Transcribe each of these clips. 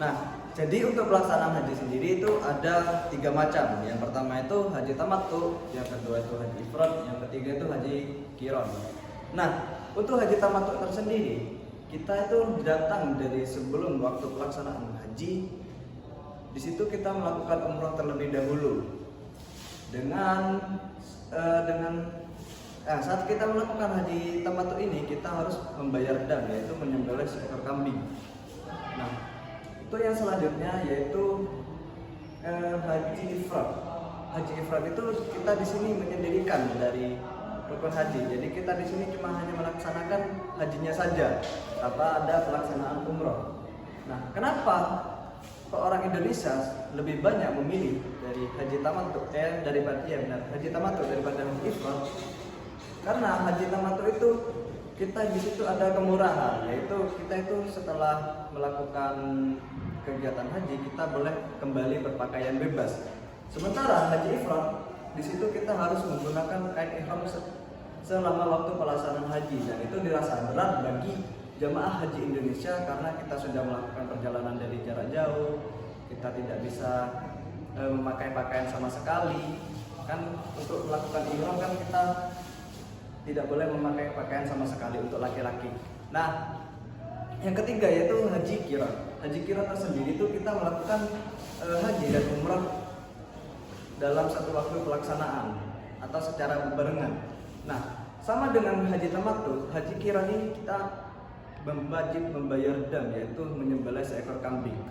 Nah, jadi untuk pelaksanaan haji sendiri itu ada 3 macam. Yang pertama itu haji tamattu, yang kedua itu haji ifrad, yang ketiga itu haji qiran. Nah, untuk haji tamattu tersendiri, kita itu datang dari sebelum waktu pelaksanaan haji. Di situ kita melakukan umrah terlebih dahulu. Saat kita melakukan haji tamattu ini, kita harus membayar dam, yaitu menyembelih seekor kambing. Nah, itu yang selanjutnya yaitu haji ifrad. Haji ifrad itu kita di sini menyendirikan dari rukun haji. Jadi kita di sini cuma hanya melaksanakan hajinya saja, tanpa ada pelaksanaan umroh. Nah, kenapa orang Indonesia lebih banyak memilih dari haji tamattu haji tamattu daripada haji ifrad? Karena haji tamattu itu kita di situ ada kemurahan, yaitu kita itu setelah melakukan kegiatan haji kita boleh kembali berpakaian bebas. Sementara haji ifrad di situ kita harus menggunakan kain ihram selama waktu pelaksanaan haji, dan itu dirasa berat bagi jamaah haji Indonesia karena kita sudah melakukan perjalanan dari jarak jauh, kita tidak bisa memakai pakaian sama sekali. Kan untuk melakukan ihram kan kita tidak boleh memakai pakaian sama sekali untuk laki-laki. Nah, yang ketiga yaitu haji qiran. Haji qiran tersendiri itu kita melakukan haji dan umrah dalam satu waktu pelaksanaan atau secara berbarengan. Nah, sama dengan haji tamattu, haji qiran ini kita wajib membayar dam, yaitu menyembelih seekor kambing.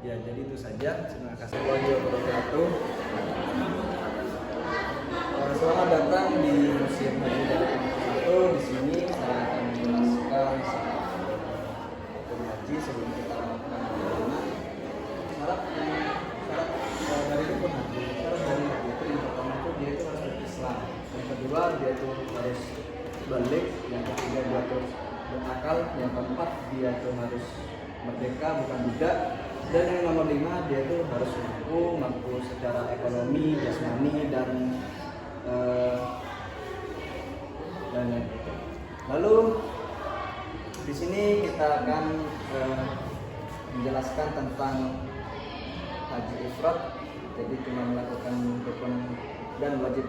Ya, jadi itu saja. Terima kasih warahmatullahi wabarakatuh. Selamat datang di Museum Haji dan Umroh. Di sini saya akan menjelaskan rukun haji sebelum kita melakukan perjalanan. Syarat dari rukun haji, syarat dari haji itu yang pertama itu dia itu harus berislam. Yang kedua dia itu harus balik. Yang ketiga dia itu berakal. Yang keempat dia itu harus merdeka, bukan budak. Dan yang nomor 5 dia itu harus mampu secara ekonomi, jasmani dan lain-lain. Lalu di sini kita akan menjelaskan tentang haji ifrad. Jadi cuma melakukan rukun dan wajib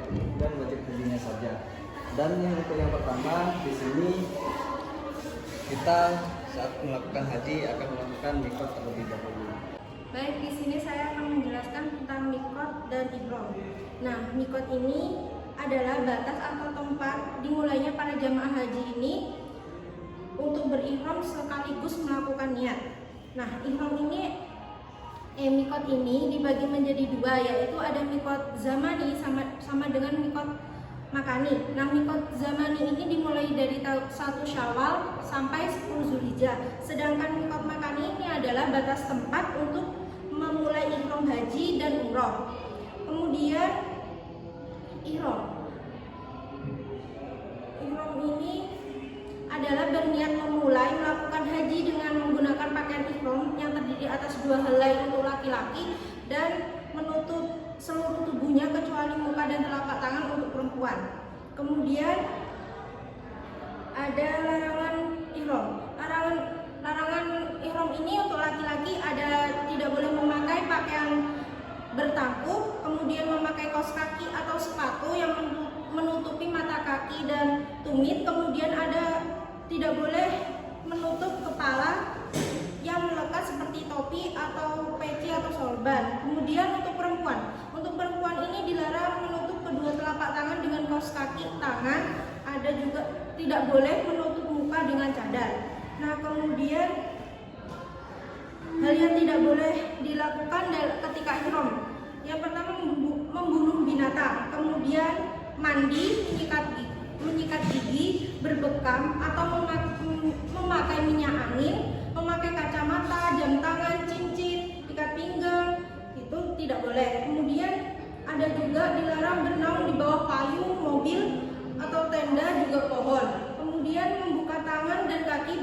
hajinya saja. Dan untuk yang pertama di sini kita saat melakukan haji akan melakukan miqat terlebih dahulu. Baik, di sini saya akan menjelaskan tentang miqat dan ihram. Nah, miqat ini adalah batas atau tempat dimulainya para jamaah haji ini untuk berihram sekaligus melakukan niat. Nah, miqat ini dibagi menjadi 2, yaitu ada miqat zamani sama dengan miqat makani. Nah, miqat zamani ini dimulai dari 1 Syawal sampai 10 Zulhijjah. Sedangkan miqat makani ini adalah batas tempat untuk memulai ihram haji dan umroh. Kemudian ihram ini adalah berniat memulai melakukan haji dengan menggunakan pakaian ihram yang terdiri atas 2 helai untuk laki-laki dan menutup seluruh tubuhnya kecuali muka dan telapak tangan untuk perempuan. Kemudian ada larangan ihram. Larangan ihram ini untuk laki-laki ada tidak boleh memakai pakaian bertangkup, kemudian memakai kaos kaki atau sepatu yang menutupi mata kaki dan tumit, kemudian ada tidak boleh menutup kepala yang melekat seperti topi atau peci atau sorban. Kemudian untuk perempuan ini dilarang menutup kedua telapak tangan dengan kaos kaki tangan, ada juga tidak boleh menutup muka dengan cadar. Nah, kemudian hal yang tidak boleh dilakukan ketika ihram, yang pertama membunuh binatang, kemudian mandi, menyikat gigi, berbekam atau memakai minyak angin, memakai kacamata, jam tangan, cincin, ikat pinggang, itu tidak boleh. Kemudian ada juga dilarang berenang di bawah payung, mobil atau tenda, juga pohon. Kemudian membuka tangan dan kaki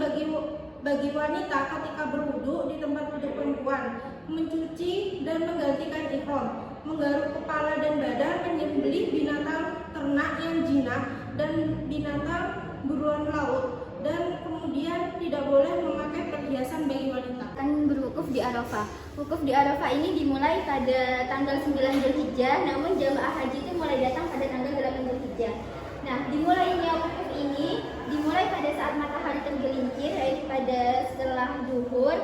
bagi wanita ketika berwudu di tempat wudhu perempuan, mencuci dan menggantikan ihram, menggaruk kepala dan badan, menyembelih binatang ternak yang jinak dan binatang buruan laut, dan kemudian tidak boleh memakai perhiasan bagi wanita. Akan berwukuf wukuf di Arafah. Wukuf di Arafah ini dimulai pada tanggal 9 Dzulhijjah, namun jamaah haji itu mulai datang pada tanggal 8 Dzulhijjah. Nah, dimulainya wukuf ini dimulai pada saat matahari tergelincir, yaitu pada setelah duhur.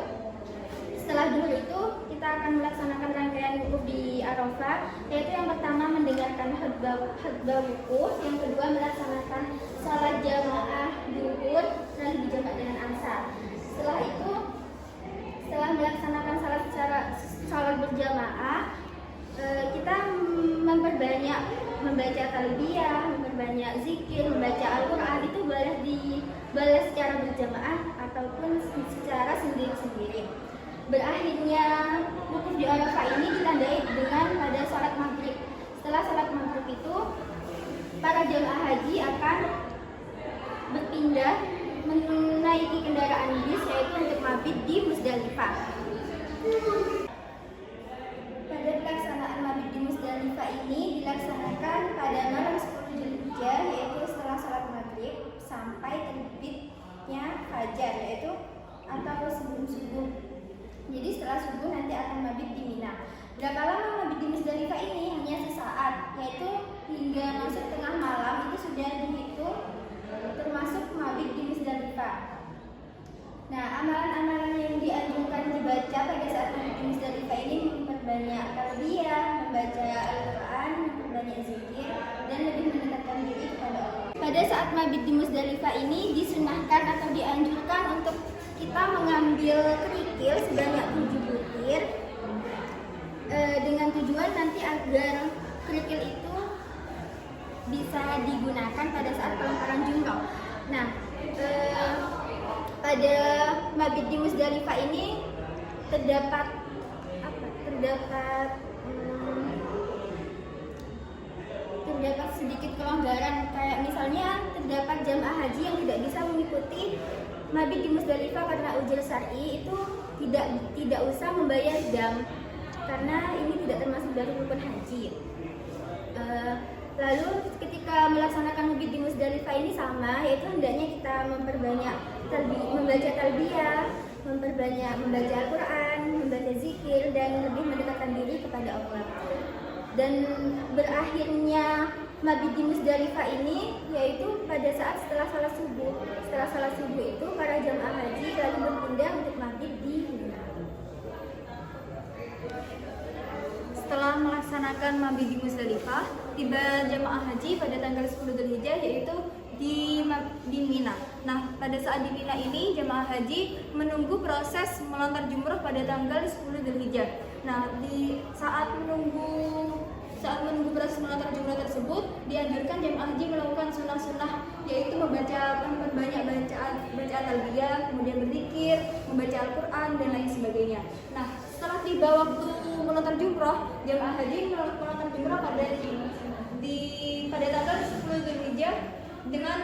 Setelah duhur itu kita akan melaksanakan rangkaian wukuf di Arafah, yaitu yang pertama mendengarkan khutbah wukuf, yang kedua melaksanakan salat jamaah duhur dan dijamak dengan asar. Setelah itu, setelah melaksanakan salat berjamaah, kita memperbanyak membaca talbiyah, memperbanyak zikir, membaca Al-Quran. Itu boleh secara berjamaah ataupun secara sendiri-sendiri. Berakhirnya wukuf di Arafah ini ditandai dengan pada salat maghrib. Setelah salat maghrib itu, para jamaah haji akan berpindah menaiki kendaraan bis, yaitu untuk mabit di Musdalifah. Pada pelaksanaan mabit di Musdalifah ini dilaksanakan pada malam 10 Dzulhijjah, yaitu setelah salat maghrib sampai terbitnya fajar, yaitu atau sebelum subuh. Jadi setelah subuh nanti akan mabit di Mina. Berapa lama mabit di Musdalifah ini? Hanya sesaat, yaitu hingga masuk tengah malam itu sudah dihitung termasuk mabit di Musdalifah. Nah, amalan-amalan yang dianjurkan dibaca pada saat mabit di Musdalifah ini memperbanyak talbiyah, membaca Al-Quran, memperbanyak zikir, dan lebih mendekatkan diri kepada Allah. Pada saat mabit di Musdalifah ini disunahkan atau dianjurkan untuk kita mengambil kerikil sebanyak 7 butir dengan tujuan nanti agar kerikil itu bisa digunakan pada saat pelemparan jumroh. Nah, pada mabit di Musdalifah ini terdapat sedikit kelonggaran, kayak misalnya terdapat jamaah haji yang tidak bisa mengikuti mabit di Musdalifah karena uzur syar'i, itu tidak usah membayar dam karena ini tidak termasuk dari rukun haji. Lalu ketika melaksanakan mabit di Musdalifah ini sama, yaitu hendaknya kita memperbanyak membaca talbiyah, memperbanyak membaca Al-Quran, membaca zikir, dan lebih mendekatkan diri kepada Allah. Dan berakhirnya mabit di Musdalifah ini yaitu pada saat setelah salat subuh. Setelah salat subuh itu para jamaah haji lalu berpindah untuk mabit di Mina. Setelah melaksanakan mabit di Musdalifah, tiba jamaah haji pada tanggal 10 Dzulhijjah, yaitu di Mina. Nah, pada saat di Mina ini jamaah haji menunggu proses melontar jumroh pada tanggal 10 Dzulhijjah. Nah, di saat menunggu proses melontar jumroh tersebut, dianjurkan jamaah haji melakukan sunnah-sunnah, yaitu memperbanyak bacaan talbiyah, kemudian berzikir, membaca Al-Quran, dan lain sebagainya. Nah, setelah tiba waktu melontar jumroh, jamaah haji melontar jumroh pada tanggal 10 Dzulhijjah dengan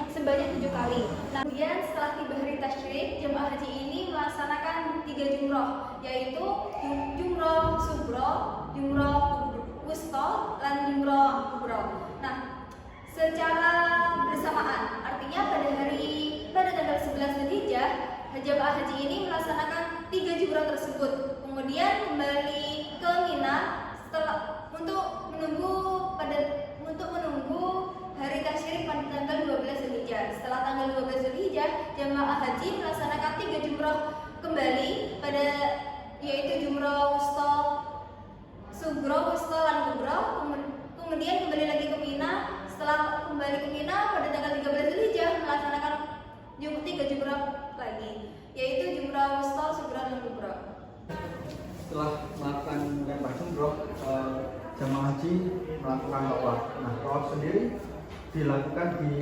sebanyak 7 kali. Nah, kemudian setelah tiba hari tasyrik, jamaah haji ini melaksanakan 3 jumroh, yaitu jumroh sugro, jumroh wusta, dan jumroh kubro. Nah, secara bersamaan, artinya pada tanggal 11 Dzulhijjah, jamaah haji ini melaksanakan 3 jumroh tersebut, kemudian kembali ke Mina untuk menunggu hari tasyrik pada tanggal 12 Dzulhijjah. Setelah tanggal 12 Dzulhijjah, jamaah haji melaksanakan 3 jumroh kembali yaitu jumroh wusta, sugro, wusta, dan kubro. Kemudian kembali lagi ke Mina. Setelah kembali ke Mina pada tanggal 13 Dzulhijjah melaksanakan 3 jumroh lagi, yaitu jumroh wusta, sugro, dan kubro. Setelah melakukan lempar jumroh, jamaah haji melakukan tawaf. Nah, tawaf sendiri dilakukan di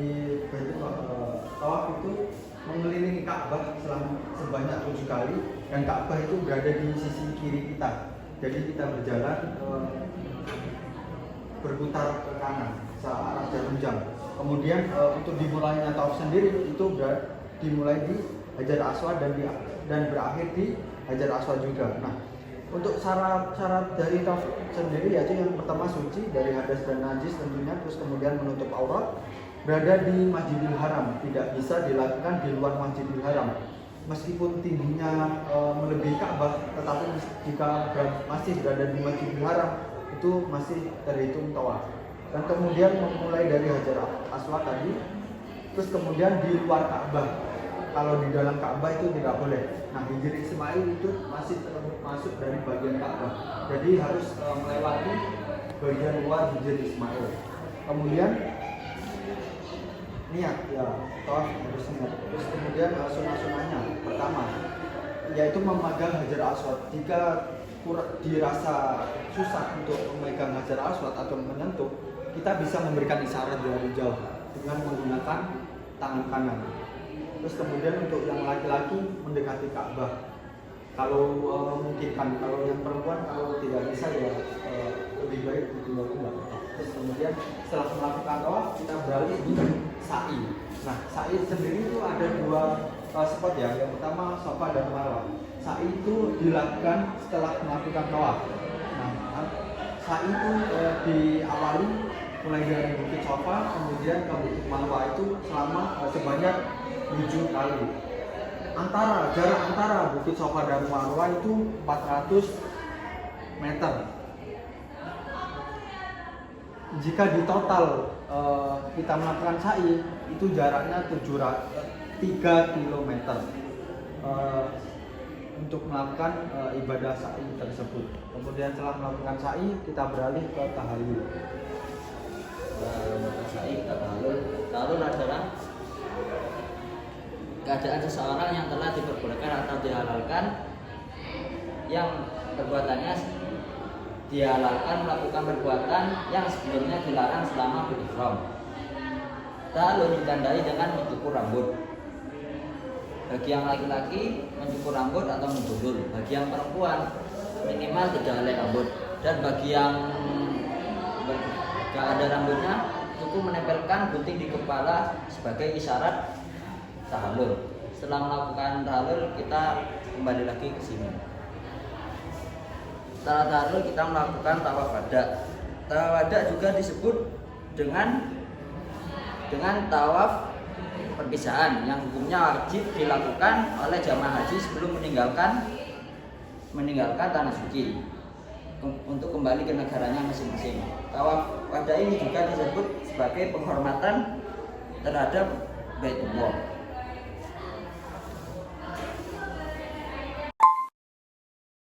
tawaf itu mengelilingi Ka'bah sebanyak 7 kali, dan Ka'bah itu berada di sisi kiri kita. Jadi kita berjalan berputar ke kanan searah jarum jam. Kemudian untuk dimulainya tawaf sendiri itu dimulai di Hajar Aswad dan berakhir di Hajar Aswad juga. Nah, untuk syarat dari tawaf sendiri yaitu yang pertama suci dari hadas dan najis tentunya, terus kemudian menutup aurat, berada di Masjidil Haram, tidak bisa dilakukan di luar Masjidil Haram. meskipun tingginya melebihi Ka'bah, tetapi jika masih berada di Masjidil Haram itu masih terhitung tawaf. Dan kemudian memulai dari Hajar Aswad tadi, terus kemudian di luar Ka'bah. Kalau di dalam Ka'bah itu tidak boleh. Nah, Hijr Ismail itu masih masuk dari bagian Ka'bah. Jadi harus melewati bagian luar Hijr Ismail. Kemudian niat ya, tawaf harus niat. Terus kemudian sunnah-sunnahnya pertama yaitu memegang Hajar Aswad. Jika dirasa susah untuk memegang Hajar Aswad atau menyentuh, kita bisa memberikan isyarat dari jauh dengan menggunakan tangan kanan. Terus kemudian untuk yang laki-laki mendekati Ka'bah. Kalau memungkinkan, kalau yang perempuan kalau tidak bisa ya lebih baik ditunda-tunda. Terus kemudian setelah melakukan tawaf kita beralih di sa'i. Nah, sa'i sendiri itu ada dua spot ya. Yang pertama Safa dan Marwah. Sa'i itu dilakukan setelah melakukan tawaf. Nah, sa'i itu diawali mulai dari Bukit Safa kemudian ke Bukit Marwah itu selama sebanyak 7 kali. Jarak antara Bukit Safa dan Marwah itu 400 meter. Jika di total kita melakukan sa'i itu jaraknya 3 km untuk melakukan ibadah sa'i tersebut. Kemudian setelah melakukan sa'i kita beralih ke tahallul. Sa'i kita tahallul adalah keadaan seseorang yang telah diperbolehkan atau dihalalkan, yang perbuatannya dihalalkan melakukan perbuatan yang sebelumnya dilarang selama berihram. Tahallul ditandai dengan mencukur rambut. Bagi yang laki-laki mencukur rambut atau menjulur. Bagi yang perempuan minimal 3 helai rambut. Dan bagi yang gak ada rambutnya cukup menempelkan gunting di kepala sebagai isyarat tahallul. Setelah melakukan tahallul kita kembali lagi ke sini. Setelah tahallul kita melakukan tawaf wada. Tawaf wada juga disebut dengan tawaf perpisahan yang hukumnya wajib dilakukan oleh jamaah haji sebelum meninggalkan tanah suci untuk kembali ke negaranya masing-masing. Tawaf wada ini juga disebut sebagai penghormatan terhadap Baitullah.